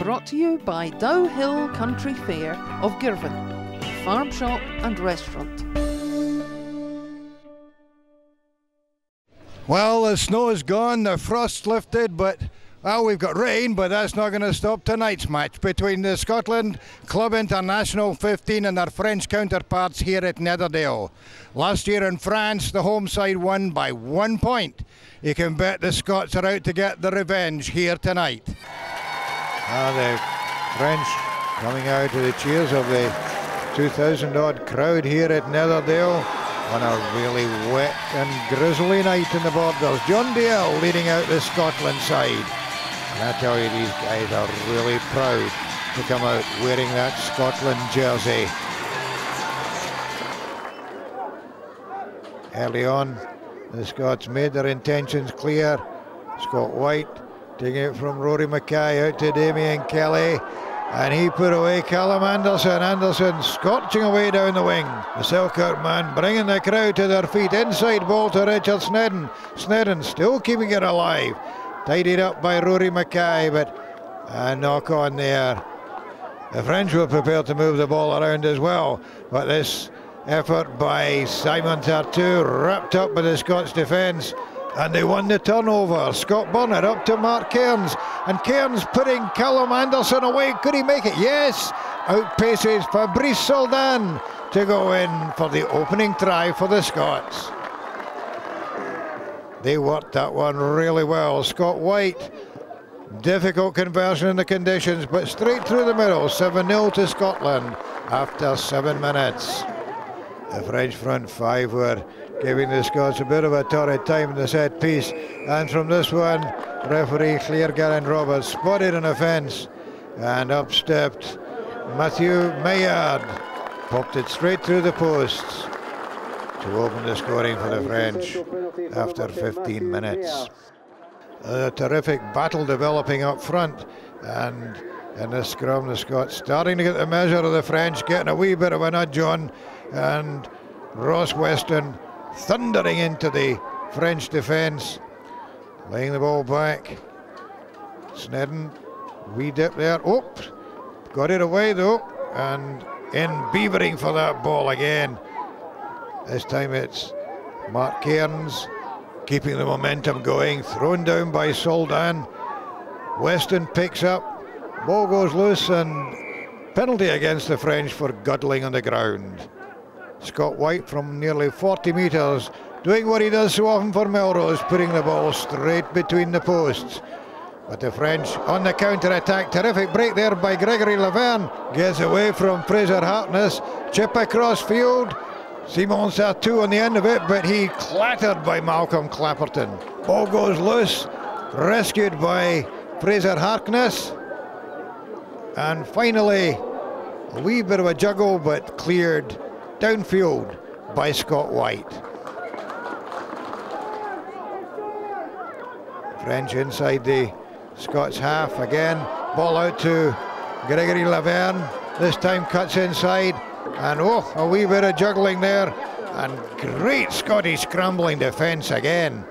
Brought to you by Dow Hill Country Fair of Girvan, farm shop and restaurant. Well, the snow is gone, the frost's lifted, but well, we've got rain, but that's not going to stop tonight's match between the Scotland Club International 15 and their French counterparts here at Netherdale. Last year in France, the home side won by 1 point. You can bet the Scots are out to get the revenge here tonight. The French coming out to the cheers of the 2,000-odd crowd here at Netherdale on a really wet and grizzly night in the Borders. John Dale leading out the Scotland side. And I tell you, these guys are really proud to come out wearing that Scotland jersey. Early on, the Scots made their intentions clear. Scott White taking it from Rory Mackay out to Damien Kelly, and he put away Callum Anderson. Anderson scorching away down the wing. The Selkirk man bringing the crowd to their feet. Inside ball to Richard Snedden. Snedden still keeping it alive. Tidied up by Rory Mackay, but a knock on there. The French were prepared to move the ball around as well, but this effort by Simon Tartu wrapped up by the Scots defence, and they won the turnover. Scott Burnett up to Mark Cairns, and Cairns putting Callum Anderson away. Could he make it? Yes! Outpaces Fabrice Soldan to go in for the opening try for the Scots. They worked that one really well. Scott White, difficult conversion in the conditions, but straight through the middle. 7-0 to Scotland after 7 minutes. The French front five were giving the Scots a bit of a torrid time in the set piece, and from this one, referee Claire Garrin-Roberts spotted an offence, and up stepped Matthew Maillard, popped it straight through the posts to open the scoring for the French after 15 minutes. A terrific battle developing up front, and in the scrum the Scots starting to get the measure of the French, getting a wee bit of a nudge on, and Ross Weston thundering into the French defence, laying the ball back. Snedden, wee dip there, got it away though, and in beavering for that ball again. This time it's Mark Cairns keeping the momentum going, thrown down by Soldan. Weston picks up, ball goes loose, and penalty against the French for guddling on the ground. Scott White from nearly 40 metres, doing what he does so often for Melrose, putting the ball straight between the posts. But the French on the counter-attack. Terrific break there by Gregory Laverne. Gets away from Fraser Harkness. Chip across field. Simon Sartou on the end of it, but he clattered by Malcolm Clapperton. Ball goes loose, rescued by Fraser Harkness, and finally a wee bit of a juggle, but cleared downfield by Scott White. French inside the Scots half again. Ball out to Gregory Laverne. This time cuts inside, and a wee bit of juggling there, and great Scottish scrambling defence again.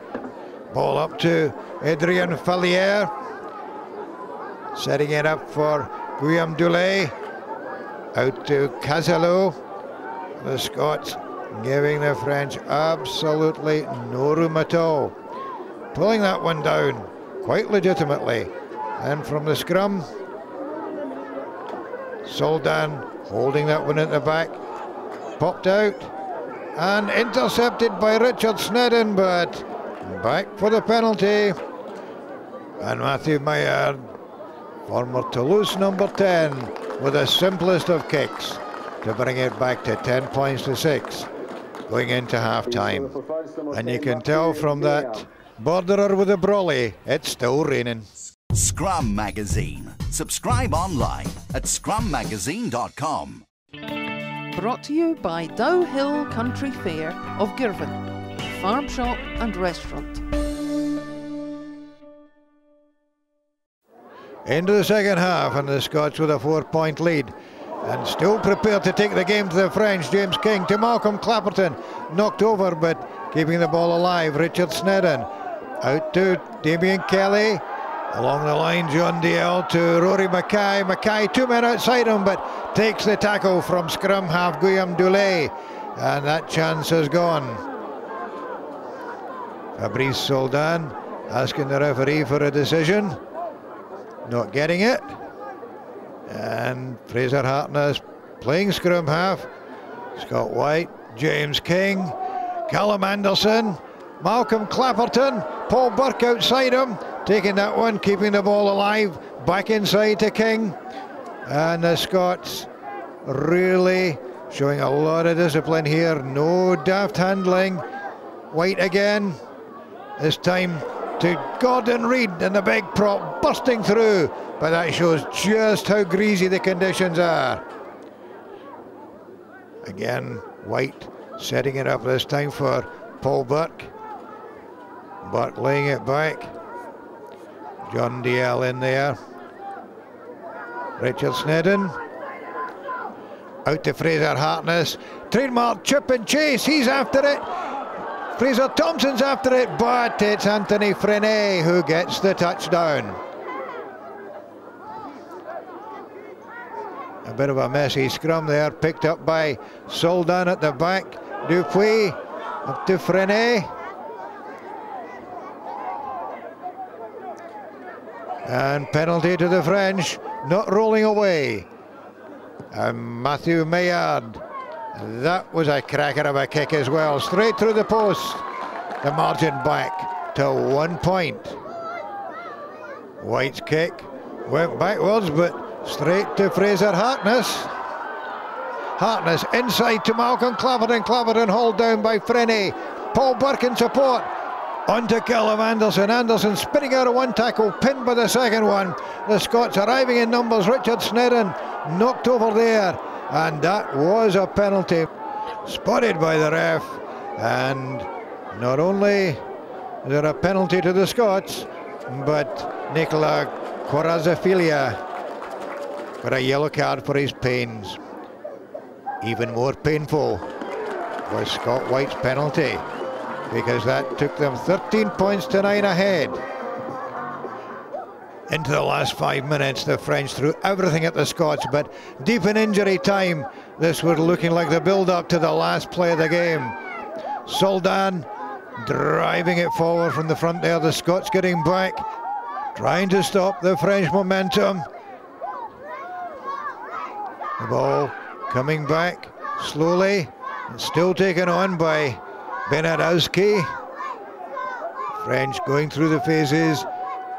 Ball up to Adrien Falliere, setting it up for Guillaume Dulé. Out to Casalot. The Scots giving the French absolutely no room at all. Pulling that one down quite legitimately. And from the scrum, Soldan holding that one at the back, popped out and intercepted by Richard Snedden, but back for the penalty. And Matthew Maillard, former Toulouse number 10, with the simplest of kicks to bring it back to 10 points to 6 going into half-time. And you can tell from that borderer with a brolly, it's still raining. Scrum Magazine. Subscribe online at scrummagazine.com. Brought to you by Dow Hill Country Fair of Girvan, farm shop and restaurant. Into the second half, and the Scots with a 4-point lead, and still prepared to take the game to the French. James King to Malcolm Clapperton, knocked over but keeping the ball alive. Richard Snedden out to Damien Kelly, Along the line, John Dale to Rory Mackay. Mackay 2 men outside him, but takes the tackle from scrum half Guillaume Dulé, and that chance is gone. Fabrice Soldan asking the referee for a decision, not getting it. And Fraser Hartness playing scrum half. Scott White, James King, Callum Anderson, Malcolm Clapperton, Paul Burke outside him, taking that one, keeping the ball alive, back inside to King. And the Scots really showing a lot of discipline here, no daft handling. White again, this time to Gordon Reid, and the big prop bursting through, but that shows just how greasy the conditions are. Again, White setting it up this time for Paul Burke. Burke laying it back. John Dale in there. Richard Snedden. Out to Fraser Hartness. Trademark chip and chase, he's after it. Fraser Thompson's after it, but it's Anthony Frenet who gets the touchdown. A bit of a messy scrum there, picked up by Soldan at the back. Dupuis up to Frenet. And penalty to the French, not rolling away. And Matthew Maillard, that was a cracker of a kick as well, straight through the post. The margin back to 1 point. White's kick went backwards, but straight to Fraser Hartness. Hartness inside to Malcolm Clapperton. Clapperton hauled down by Frenet. Paul Burke in support. On to Callum Anderson. Anderson spinning out of one tackle, pinned by the second one. The Scots arriving in numbers. Richard Snedden knocked over there, and that was a penalty. Spotted by the ref, and not only is there a penalty to the Scots, but Nicola Corazafilia got a yellow card for his pains. Even more painful was Scott White's penalty, because that took them 13 points to 9 ahead. Into the last 5 minutes, the French threw everything at the Scots, but deep in injury time, this was looking like the build-up to the last play of the game. Soldan driving it forward from the front there, the Scots getting back, trying to stop the French momentum. The ball coming back slowly, and still taken on by Benadowski. French going through the phases,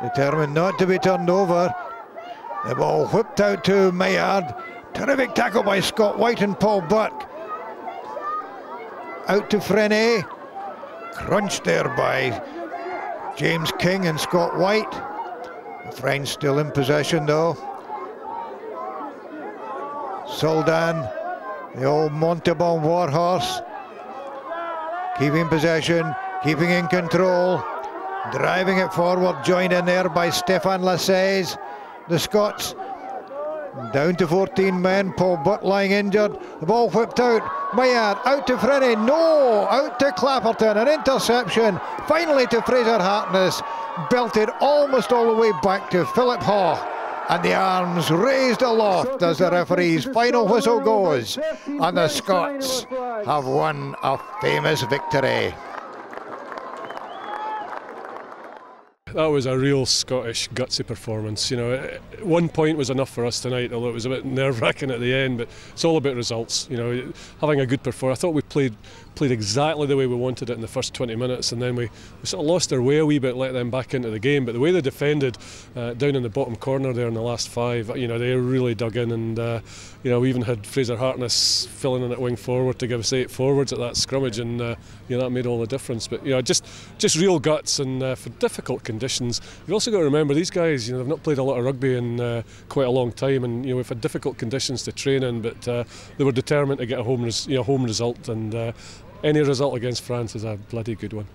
determined not to be turned over. The ball whipped out to Maillard. Terrific tackle by Scott White and Paul Burke. Out to Frenet. Crunched there by James King and Scott White. The French still in possession though. Soldan, the old Montauban warhorse, keeping possession, keeping in control, driving it forward, joined in there by Stéphane Lassaise. The Scots down to 14 men, Paul Butt lying injured, the ball whipped out, Maillard out to Frenet, no, out to Clapperton, an interception, finally to Fraser Hartness, belted almost all the way back to Philip Haw. And the arms raised aloft as the referee's final whistle goes, and the Scots have won a famous victory. That was a real Scottish gutsy performance. You know, 1 point was enough for us tonight, although it was a bit nerve-wracking at the end, but it's all about results. You know, having a good performance. I thought we played exactly the way we wanted it in the first 20 minutes, and then we sort of lost our way a wee bit, let them back into the game. But the way they defended down in the bottom corner there in the last 5, you know, they really dug in, and you know, we even had Fraser Hartness filling in at wing forward to give us 8 forwards at that scrummage, and you know, that made all the difference. But you know, just real guts, and for difficult conditions. You've also got to remember these guys, you know, they've not played a lot of rugby in quite a long time, and you know, we've had difficult conditions to train in, but they were determined to get a home result, and any result against France is a bloody good one.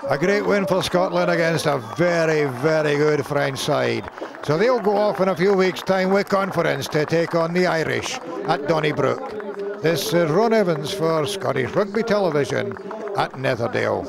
A great win for Scotland against a very, very good French side. So they'll go off in a few weeks' time with confidence to take on the Irish at Donnybrook. This is Ron Evans for Scottish Rugby Television at Netherdale.